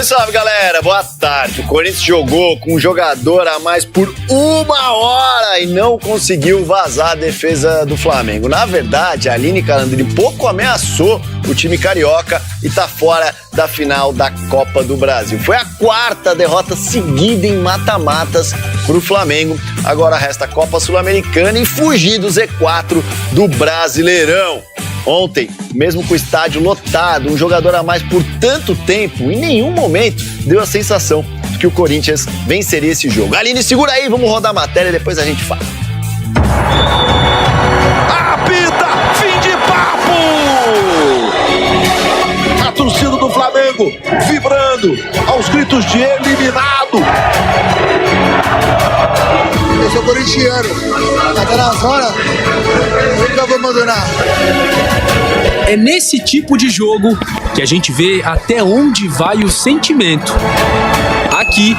Salve, galera, boa tarde. O Corinthians jogou com um jogador a mais por 1 hora e não conseguiu vazar a defesa do Flamengo. Na verdade, a Aline Calandrini pouco ameaçou o time carioca e tá fora da final da Copa do Brasil. Foi a 4ª derrota seguida em mata-matas pro Flamengo. Agora resta a Copa Sul-Americana e fugir do Z4 do Brasileirão. Ontem, mesmo com o estádio lotado, um jogador a mais por tanto tempo, em nenhum momento deu a sensação de que o Corinthians venceria esse jogo. Aline, segura aí, vamos rodar a matéria e depois a gente fala. Apita, fim de papo! A torcida do Flamengo vibrando aos gritos de eliminado. Eu sou corintiano, até nas horas, eu nunca vou abandonar. É nesse tipo de jogo que a gente vê até onde vai o sentimento. Aqui,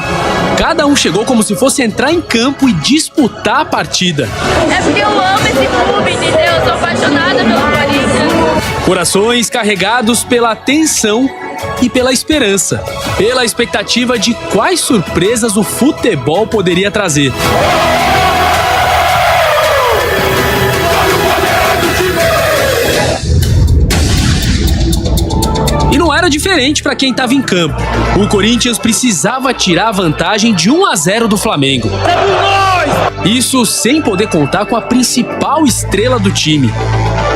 cada um chegou como se fosse entrar em campo e disputar a partida. É porque eu amo esse clube, entendeu? Eu sou apaixonada pelo Corinthians. Corações carregados pela tensão e pela esperança, pela expectativa de quais surpresas o futebol poderia trazer. E não era diferente para quem estava em campo. O Corinthians precisava tirar a vantagem de 1-0 do Flamengo. Isso sem poder contar com a principal estrela do time.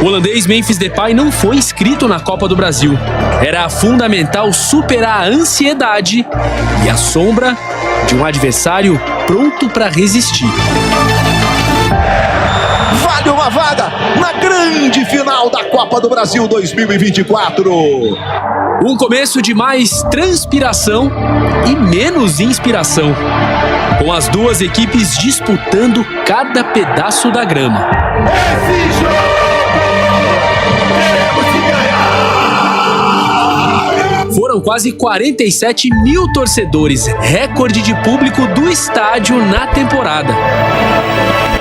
O holandês Memphis Depay não foi inscrito na Copa do Brasil. Era fundamental superar a ansiedade e a sombra de um adversário pronto para resistir. Vale uma vaga na grande final da Copa do Brasil 2024. Um começo de mais transpiração e menos inspiração, com as duas equipes disputando cada pedaço da grama. Esse jogo teremos que ganhar! Foram quase 47 mil torcedores, recorde de público do estádio na temporada.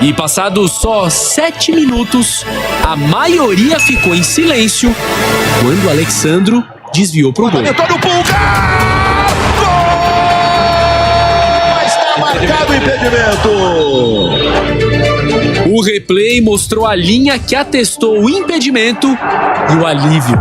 E passados só 7 minutos, a maioria ficou em silêncio quando Alexandro desviou pro gol. Antônio Pulgar! Gol! Está marcado o impedimento. O replay mostrou a linha que atestou o impedimento e o alívio.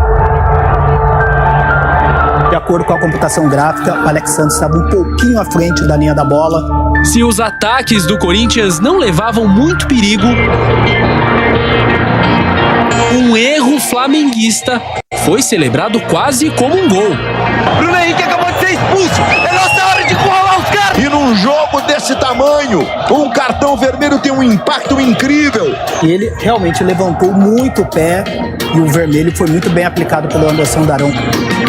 De acordo com a computação gráfica, o Alexandro estava um pouquinho à frente da linha da bola. Se os ataques do Corinthians não levavam muito perigo, um erro flamenguista foi celebrado quase como um gol. Bruno Henrique acabou de ser expulso. É nossa hora de colar os caras. E num jogo desse tamanho, um cartão vermelho tem um impacto incrível. E ele realmente levantou muito o pé e o vermelho foi muito bem aplicado pelo Anderson Daronco.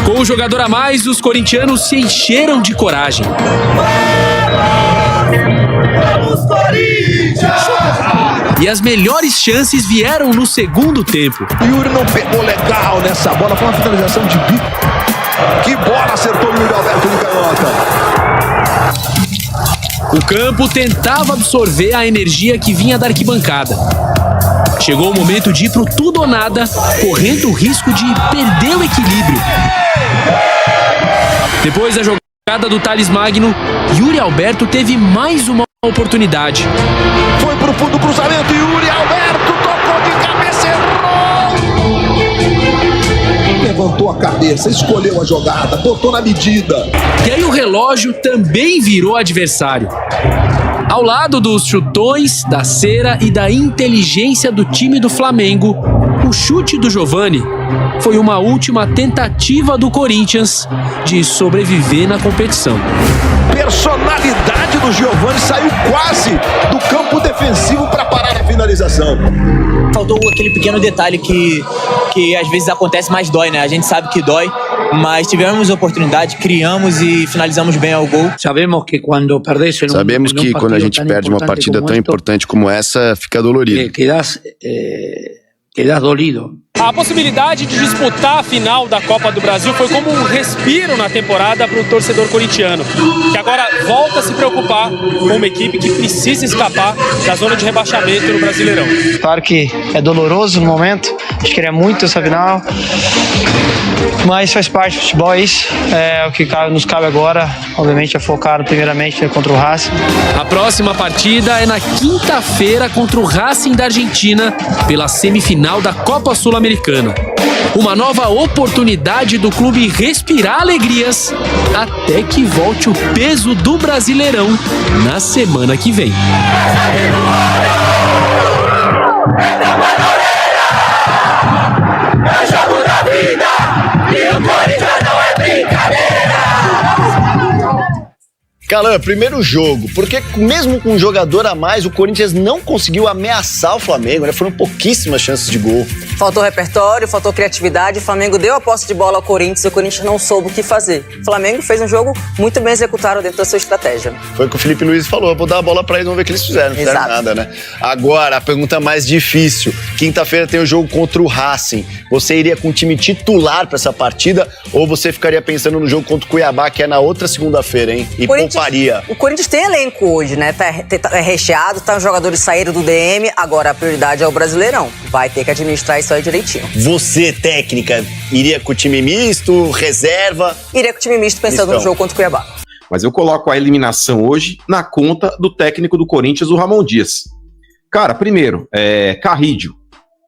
Com o jogador a mais, os corintianos se encheram de coragem. Vamos, Corinthians! E as melhores chances vieram no segundo tempo. Yuri não pegou legal nessa bola, foi uma finalização de bico. Que bola acertou o Yuri Alberto de canhota. O campo tentava absorver a energia que vinha da arquibancada. Chegou o momento de ir pro tudo ou nada, correndo o risco de perder o equilíbrio. Depois da jogada do Thales Magno, Yuri Alberto teve mais uma oportunidade. Foi pro fundo do cruzamento e Yuri Alberto tocou de cabeça, errou! Levantou a cabeça, escolheu a jogada, botou na medida. E aí o relógio também virou adversário. Ao lado dos chutões, da cera e da inteligência do time do Flamengo, o chute do Giovani foi uma última tentativa do Corinthians de sobreviver na competição. Personalidade do Giovani saiu quase do campo defensivo para parar a finalização. Faltou aquele pequeno detalhe que às vezes acontece, mas dói, né? A gente sabe que dói, mas tivemos oportunidade, criamos e finalizamos bem ao gol. Sabemos que quando a gente perde uma partida tão importante como essa, fica dolorido. quedas dolido. A possibilidade de disputar a final da Copa do Brasil foi como um respiro na temporada para o torcedor corintiano, que agora volta a se preocupar com uma equipe que precisa escapar da zona de rebaixamento no Brasileirão. Claro que é doloroso no momento, a gente queria muito essa final, mas faz parte do futebol, é isso. O que nos cabe agora, obviamente, é focar primeiramente contra o Racing. A próxima partida é na quinta-feira contra o Racing da Argentina pela semifinal da Copa Sul-Americana. Uma nova oportunidade do clube respirar alegrias até que volte o peso do Brasileirão na semana que vem. É jogo da vida e o Corinthians não é brincadeira. Calan, primeiro jogo, porque mesmo com um jogador a mais, o Corinthians não conseguiu ameaçar o Flamengo, né? Foram pouquíssimas chances de gol. Faltou repertório, faltou criatividade, o Flamengo deu a posse de bola ao Corinthians e o Corinthians não soube o que fazer. O Flamengo fez um jogo muito bem executado dentro da sua estratégia. Foi o que o Felipe Luiz falou, vou dar a bola pra eles, vamos ver o que eles fizeram, não fizeram nada, né? Agora, a pergunta mais difícil, quinta-feira tem o jogo contra o Racing, você iria com o time titular pra essa partida ou você ficaria pensando no jogo contra o Cuiabá, que é na outra segunda-feira, hein? E pouparia? O Corinthians tem elenco hoje, né? É recheado, os jogadores saíram do DM, agora a prioridade é o Brasileirão. Vai ter que administrar isso aí direitinho. Você, técnica, iria com o time misto, reserva? Iria com o time misto pensando no jogo contra o Cuiabá. Mas eu coloco a eliminação hoje na conta do técnico do Corinthians, o Ramon Dias. Cara, primeiro, Carrídio.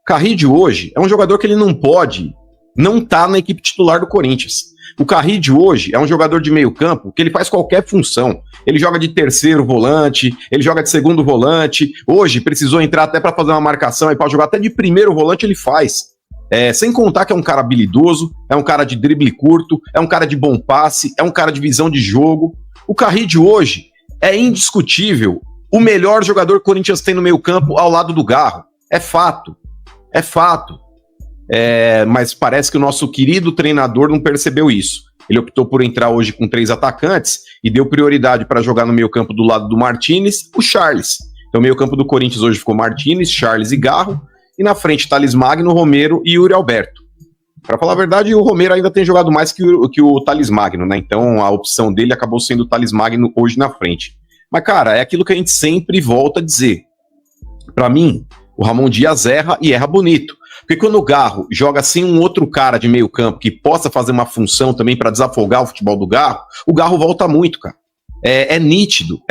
Carrídio hoje é um jogador que ele não pode não tá na equipe titular do Corinthians. O Carrídio hoje é um jogador de meio campo que ele faz qualquer função. Ele joga de terceiro volante, ele joga de segundo volante. Hoje precisou entrar até para fazer uma marcação e para jogar até de primeiro volante ele faz. Sem contar que é um cara habilidoso, é um cara de drible curto, é um cara de bom passe, é um cara de visão de jogo. O Carrídio hoje é indiscutível o melhor jogador que o Corinthians tem no meio campo ao lado do Garro. É fato. É fato. Mas parece que o nosso querido treinador não percebeu isso. Ele optou por entrar hoje com 3 atacantes e deu prioridade para jogar no meio campo do lado do Martínez, o Charles. Então o meio campo do Corinthians hoje ficou Martínez, Charles e Garro, e na frente Thales Magno, Romero e Yuri Alberto. Para falar a verdade, o Romero ainda tem jogado mais que o Thales Magno, né? Então a opção dele acabou sendo o Thales Magno hoje na frente. Mas cara, é aquilo que a gente sempre volta a dizer. Para mim, o Ramon Dias erra e erra bonito. Porque quando o Garro joga sem um outro cara de meio campo que possa fazer uma função também para desafogar o futebol do Garro, o Garro volta muito, cara. É nítido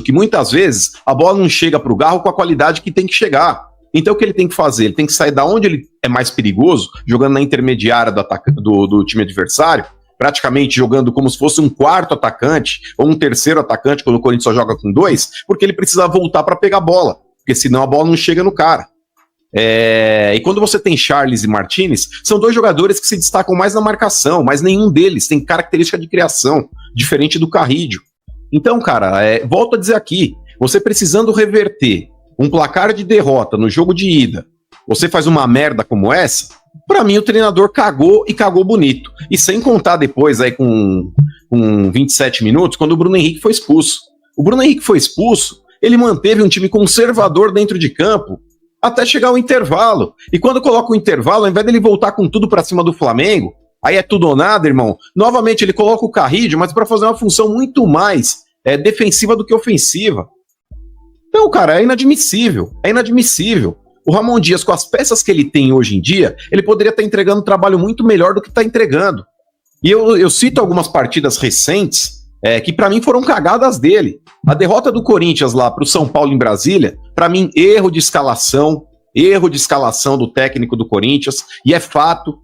que muitas vezes a bola não chega pro Garro com a qualidade que tem que chegar. Então o que ele tem que fazer? Ele tem que sair da onde ele é mais perigoso, jogando na intermediária do time adversário, praticamente jogando como se fosse um quarto atacante ou um terceiro atacante, quando o Corinthians só joga com 2, porque ele precisa voltar para pegar a bola, porque senão a bola não chega no cara. E quando você tem Charles e Martínez, são 2 jogadores que se destacam mais na marcação, mas nenhum deles tem característica de criação, diferente do Carrídio. Então, cara, volto a dizer aqui, você precisando reverter um placar de derrota no jogo de ida, você faz uma merda como essa, pra mim o treinador cagou e cagou bonito. E sem contar depois aí com 27 minutos, quando o Bruno Henrique foi expulso. O Bruno Henrique foi expulso, ele manteve um time conservador dentro de campo, até chegar o intervalo. E quando coloca o intervalo, ao invés dele voltar com tudo pra cima do Flamengo, aí é tudo ou nada, irmão, novamente ele coloca o Carrídio, mas pra fazer uma função muito mais defensiva do que ofensiva. Então, cara, é inadmissível. O Ramon Dias, com as peças que ele tem hoje em dia, ele poderia estar entregando um trabalho muito melhor do que está entregando. E eu cito algumas partidas recentes que pra mim foram cagadas dele. A derrota do Corinthians lá pro São Paulo em Brasília, pra mim, erro de escalação do técnico do Corinthians, e é fato.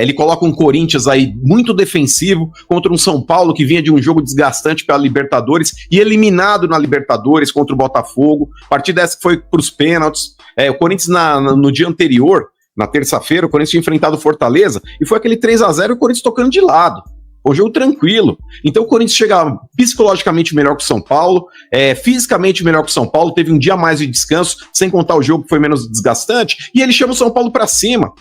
Ele coloca um Corinthians aí muito defensivo contra um São Paulo que vinha de um jogo desgastante pela Libertadores e eliminado na Libertadores contra o Botafogo. A partida dessa que foi pros pênaltis. O Corinthians no dia anterior, na terça-feira, o Corinthians tinha enfrentado o Fortaleza e foi aquele 3-0 e o Corinthians tocando de lado. Foi um jogo tranquilo. Então o Corinthians chega psicologicamente melhor que o São Paulo, fisicamente melhor que o São Paulo, teve um dia a mais de descanso, sem contar o jogo que foi menos desgastante, e ele chama o São Paulo pra cima.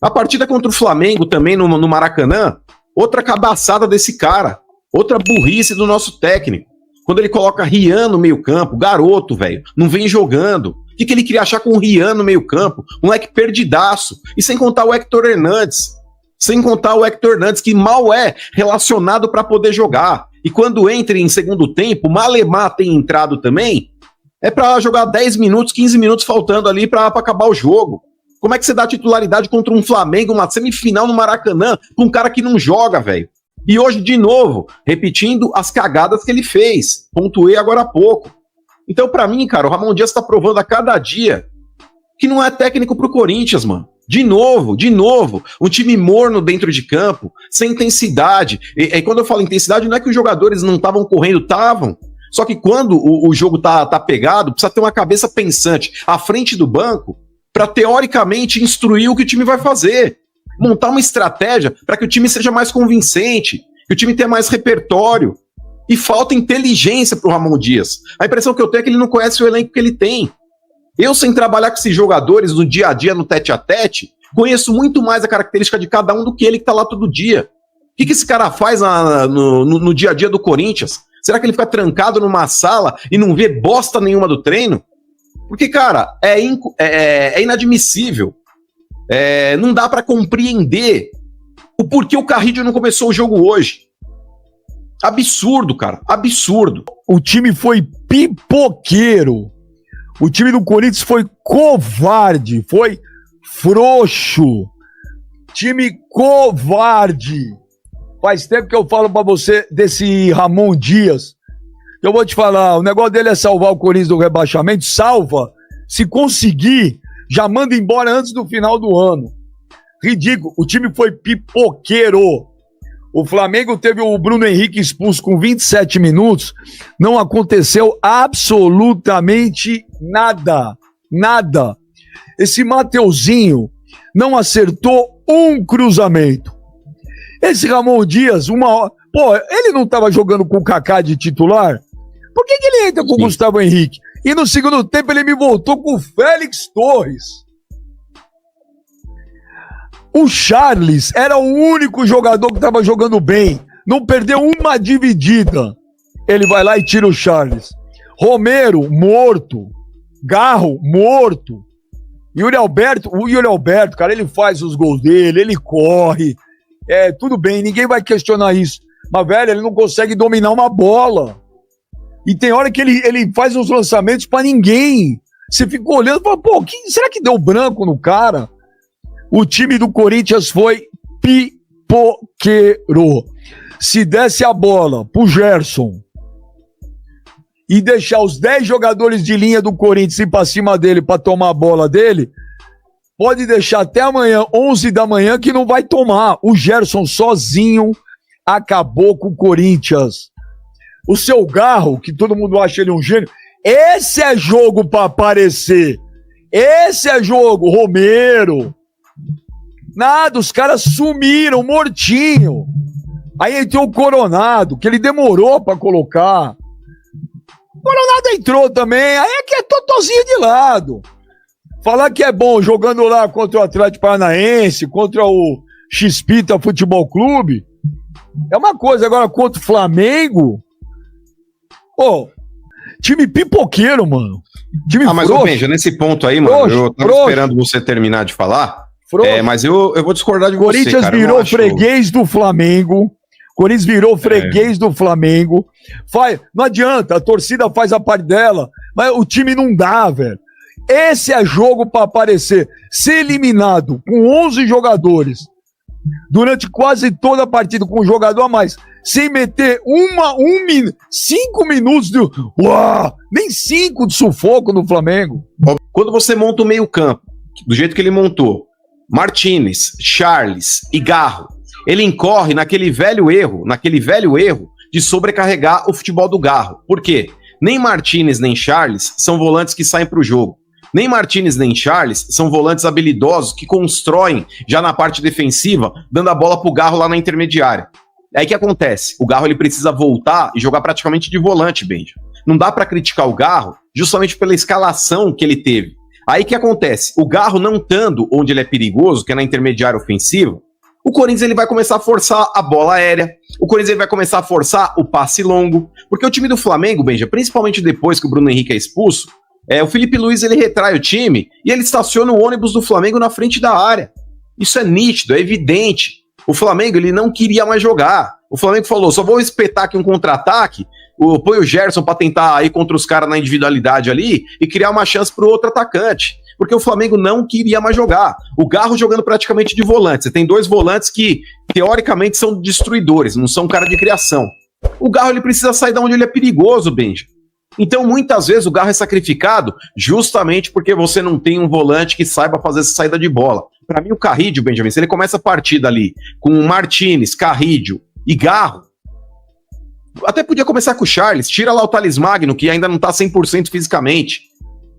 A partida contra o Flamengo também no Maracanã, outra cabaçada desse cara, outra burrice do nosso técnico. Quando ele coloca Rian no meio campo, garoto, velho, não vem jogando. O que ele queria achar com o Rian no meio campo? Um moleque perdidaço. E sem contar o Hector Hernandes. Sem contar o Hector Hernandes, que mal é relacionado para poder jogar. E quando entra em segundo tempo, Malemar tem entrado também, é para jogar 10 minutos, 15 minutos faltando ali para acabar o jogo. Como é que você dá titularidade contra um Flamengo, uma semifinal no Maracanã, com um cara que não joga, velho? E hoje, de novo, repetindo as cagadas que ele fez. Pontuei agora há pouco. Então, pra mim, cara, o Ramon Dias tá provando a cada dia que não é técnico pro Corinthians, mano. De novo, um time morno dentro de campo, sem intensidade. E quando eu falo intensidade, não é que os jogadores não estavam correndo, estavam. Só que quando o jogo tá pegado, precisa ter uma cabeça pensante à frente do banco para teoricamente instruir o que o time vai fazer. Montar uma estratégia para que o time seja mais convincente, que o time tenha mais repertório. E falta inteligência pro Ramon Dias. A impressão que eu tenho é que ele não conhece o elenco que ele tem. Eu, sem trabalhar com esses jogadores no dia a dia, no tete-a-tete, conheço muito mais a característica de cada um do que ele que tá lá todo dia. O que esse cara faz no dia a dia do Corinthians? Será que ele fica trancado numa sala e não vê bosta nenhuma do treino? Porque, cara, é inadmissível. Não dá pra compreender o porquê o Carrillo não começou o jogo hoje. Absurdo, cara. Absurdo. O time foi pipoqueiro. O time do Corinthians foi covarde. Foi frouxo. Time covarde. Faz tempo que eu falo pra você desse Ramon Dias. Eu vou te falar, o negócio dele é salvar o Corinthians do rebaixamento. Salva. Se conseguir, já manda embora antes do final do ano. Ridículo. O time foi pipoqueiro. O Flamengo teve o Bruno Henrique expulso com 27 minutos. Não aconteceu absolutamente nada. Nada. Esse Mateuzinho não acertou um cruzamento. Esse Ramon Dias, pô, ele não estava jogando com o Kaká de titular? Por que ele entra com o Gustavo Henrique? E no segundo tempo ele me voltou com o Félix Torres. O Charles era o único jogador que estava jogando bem. Não perdeu uma dividida. Ele vai lá e tira o Charles. Romero, morto. Garro, morto. O Yuri Alberto, cara, ele faz os gols dele, ele corre. Tudo bem, ninguém vai questionar isso. Mas, velho, ele não consegue dominar uma bola. E tem hora que ele faz uns lançamentos pra ninguém. Você fica olhando e fala, pô, será que deu branco no cara? O time do Corinthians foi pipoqueiro. Se desse a bola pro Gerson e deixar os 10 jogadores de linha do Corinthians ir pra cima dele pra tomar a bola dele, pode deixar até amanhã, 11 da manhã, que não vai tomar. O Gerson sozinho acabou com o Corinthians. O seu Garro, que todo mundo acha ele um gênio, esse é jogo pra aparecer. Esse é jogo, Romero. Nada, os caras sumiram, mortinho. Aí entrou o Coronado, que ele demorou pra colocar. O Coronado entrou também, aí é que é totozinho de lado. Falar que é bom jogando lá contra o Atlético Paranaense, contra o Xpita Futebol Clube, é uma coisa. Agora contra o Flamengo, time pipoqueiro, mano. Time mas ô Benja, nesse ponto aí, mano, eu tava esperando você terminar de falar, mas eu vou discordar de você, Corinthians cara. Virou freguês do Flamengo. Corinthians virou freguês do Flamengo. Não adianta, a torcida faz a parte dela, mas o time não dá, velho. Esse é jogo pra aparecer. Ser eliminado com 11 jogadores durante quase toda a partida, com um jogador a mais, sem meter 5 minutos de... nem 5 de sufoco no Flamengo. Quando você monta o meio campo, do jeito que ele montou, Martínez, Charles e Garro, ele incorre naquele velho erro de sobrecarregar o futebol do Garro. Por quê? Nem Martínez nem Charles são volantes que saem pro jogo. Nem Martínez nem Charles são volantes habilidosos que constroem já na parte defensiva, dando a bola pro Garro lá na intermediária. Aí o que acontece? O Garro ele precisa voltar e jogar praticamente de volante, Benja. Não dá pra criticar o Garro justamente pela escalação que ele teve. Aí o que acontece? O Garro não estando onde ele é perigoso, que é na intermediária ofensiva, o Corinthians ele vai começar a forçar a bola aérea, o Corinthians ele vai começar a forçar o passe longo, porque o time do Flamengo, Benja, principalmente depois que o Bruno Henrique é expulso, O Felipe Luiz, ele retrai o time e ele estaciona o ônibus do Flamengo na frente da área. Isso é nítido, é evidente. O Flamengo, ele não queria mais jogar. O Flamengo falou, só vou espetar aqui um contra-ataque, põe o Gerson pra tentar ir contra os caras na individualidade ali e criar uma chance pro outro atacante. Porque o Flamengo não queria mais jogar. O Garro jogando praticamente de volante. Você tem 2 volantes que, teoricamente, são destruidores, não são cara de criação. O Garro, ele precisa sair de onde ele é perigoso, Benja. Então, muitas vezes, o Garro é sacrificado justamente porque você não tem um volante que saiba fazer essa saída de bola. Para mim, o Carrídio, Benjamin, se ele começa a partida ali com o Martínez, Carrídio e Garro, até podia começar com o Charles, tira lá o Thales Magno, que ainda não tá 100% fisicamente.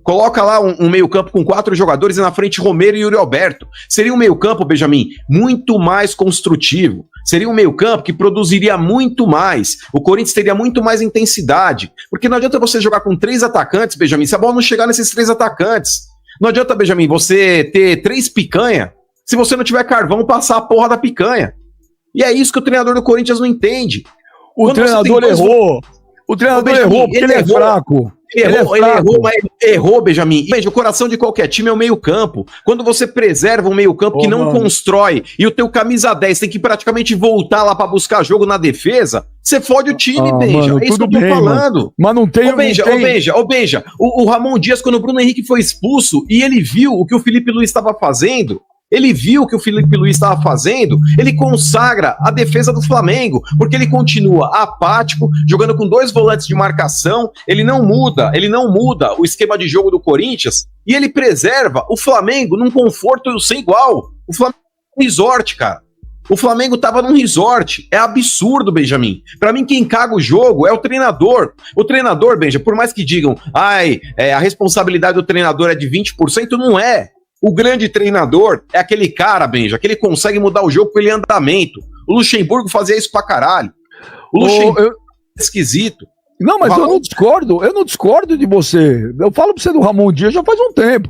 Coloca lá um meio-campo com 4 jogadores e na frente Romero e Yuri Alberto. Seria um meio-campo, Benjamin, muito mais construtivo. Seria um meio-campo que produziria muito mais. O Corinthians teria muito mais intensidade. Porque não adianta você jogar com 3 atacantes, Benjamin, se a bola não chegar nesses 3 atacantes. Não adianta, Benjamin, você ter 3 picanha se você não tiver carvão passar a porra da picanha. E é isso que o treinador do Corinthians não entende. O treinador errou. O treinador errou porque ele é fraco. Ele errou, Benjamin. Veja, o coração de qualquer time é o meio-campo. Quando você preserva um meio-campo que não constrói e o teu camisa 10 tem que praticamente voltar lá pra buscar jogo na defesa, você fode o time, Benja. Mano, é isso que eu tô falando. Mas não tem... Benja, o Ramon Dias, quando o Bruno Henrique foi expulso e ele viu o que o Felipe Luiz estava fazendo, ele consagra a defesa do Flamengo, porque ele continua apático, jogando com 2 volantes de marcação, ele não muda o esquema de jogo do Corinthians, e ele preserva o Flamengo num conforto sem igual. O Flamengo é um resort, cara. O Flamengo tava num resort. É absurdo, Benjamin. Pra mim, quem caga o jogo é o treinador. O treinador, Benja, por mais que digam, a responsabilidade do treinador é de 20%, não é. O grande treinador é aquele cara, Benja, que ele consegue mudar o jogo pelo andamento. O Luxemburgo fazia isso pra caralho. O Luxemburgo é esquisito. Não, mas eu não discordo de você. Eu falo pra você do Ramon Dias já faz um tempo.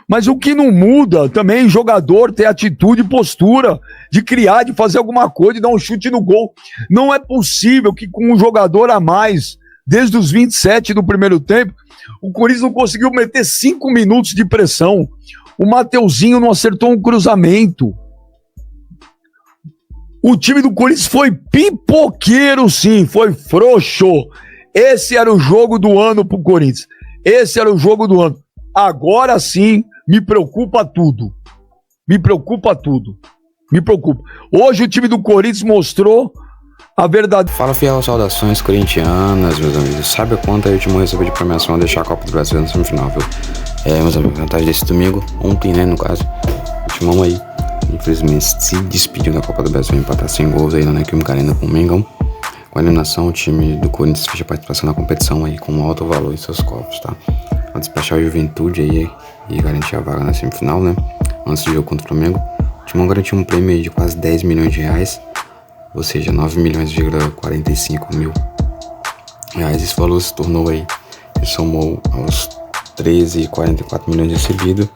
Mas o que não muda também, jogador ter atitude e postura de criar, de fazer alguma coisa, de dar um chute no gol. Não é possível que com um jogador a mais, desde os 27 do primeiro tempo, o Corinthians não conseguiu meter 5 minutos de pressão. O Mateuzinho não acertou um cruzamento. O time do Corinthians foi pipoqueiro, sim, foi frouxo. Esse era o jogo do ano pro Corinthians. Esse era o jogo do ano. Agora sim, me preocupa tudo. Me preocupa. Hoje o time do Corinthians mostrou a verdade. Fala, fiel, saudações corintianas, meus amigos. Sabe quanto a Timão recebeu de premiação a deixar a Copa do Brasil na semifinal, viu? Meus amigos, vantagem desse domingo, ontem, né, no caso, o Timão aí, infelizmente, se despediu da Copa do Brasil, empatar sem gols aí na Neoquímica Arena com o Mengão. Com a eliminação, o time do Corinthians fecha a participação na competição aí com um alto valor em seus cofres, tá? Vai despachar a Juventude aí e garantir a vaga na semifinal, né? Antes do jogo contra o Flamengo, o Timão garantiu um prêmio aí de quase 10 milhões de reais, ou seja, 9,45 mil reais. Esse valor se tornou aí, e somou aos 13,44 milhões recebidos.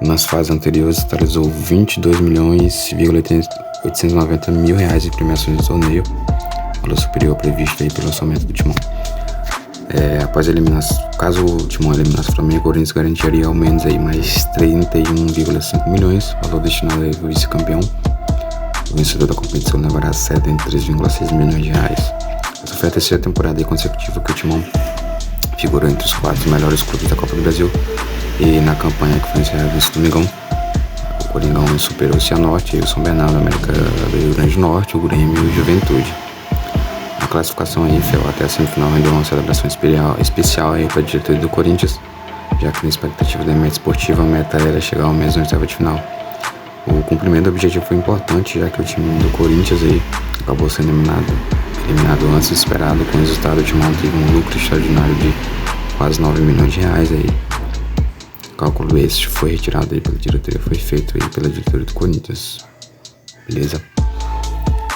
Nas fases anteriores, totalizou 22,890 mil reais de premiações do torneio, valor superior ao previsto aí pelo orçamento do Timão. Após caso o Timão eliminasse o Flamengo, o Corinthians garantiria ao menos aí mais 31,5 milhões, valor destinado ao vice-campeão. O vencedor da competição levará 73,6 milhões de reais. Essa foi a terceira temporada consecutiva que o Timão figurou entre os 4 melhores clubes da Copa do Brasil. E na campanha que foi encerrada esse domingão, o Coringão superou o Cianorte, o São Bernardo, a América do Rio Grande do Norte, o Grêmio e o Juventude. A classificação aí, até a semifinal, rendeu uma celebração especial aí para a diretoria do Corinthians, já que na expectativa da meta esportiva, a meta era chegar ao menos na oitava de final. O cumprimento do objetivo foi importante, já que o time do Corinthians aí acabou sendo eliminado antes do esperado. Com o resultado, o time teve um lucro extraordinário de quase 9 milhões de reais aí. O cálculo esse foi retirado aí pela diretoria, foi feito aí pela diretoria do Corinthians. Beleza?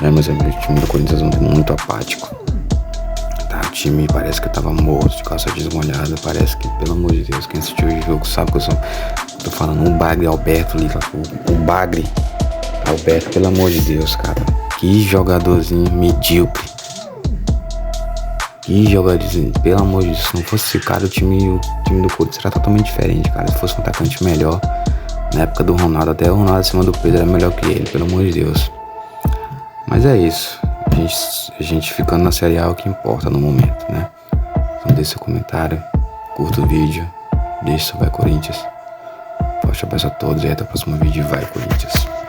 Meus amigos, o time do Corinthians ontem muito apático. Tá, o time parece que tava morto, de calça desmolhada. Parece que, pelo amor de Deus, quem assistiu o jogo sabe que eu tô falando o Bagre Alberto ali, o Bagre Alberto, pelo amor de Deus, cara. Que jogadorzinho medíocre. Que jogador, pelo amor de Deus, se não fosse esse cara, o time do Corinthians era totalmente diferente, cara. Se fosse um atacante melhor, na época do Ronaldo, até o Ronaldo acima do Pedro era melhor que ele, pelo amor de Deus. Mas é isso, a gente ficando na Série A é o que importa no momento, né? Então deixe seu comentário, curta o vídeo, deixe seu Vai Corinthians. Forte abraço a todos e até o próximo vídeo. Vai Corinthians!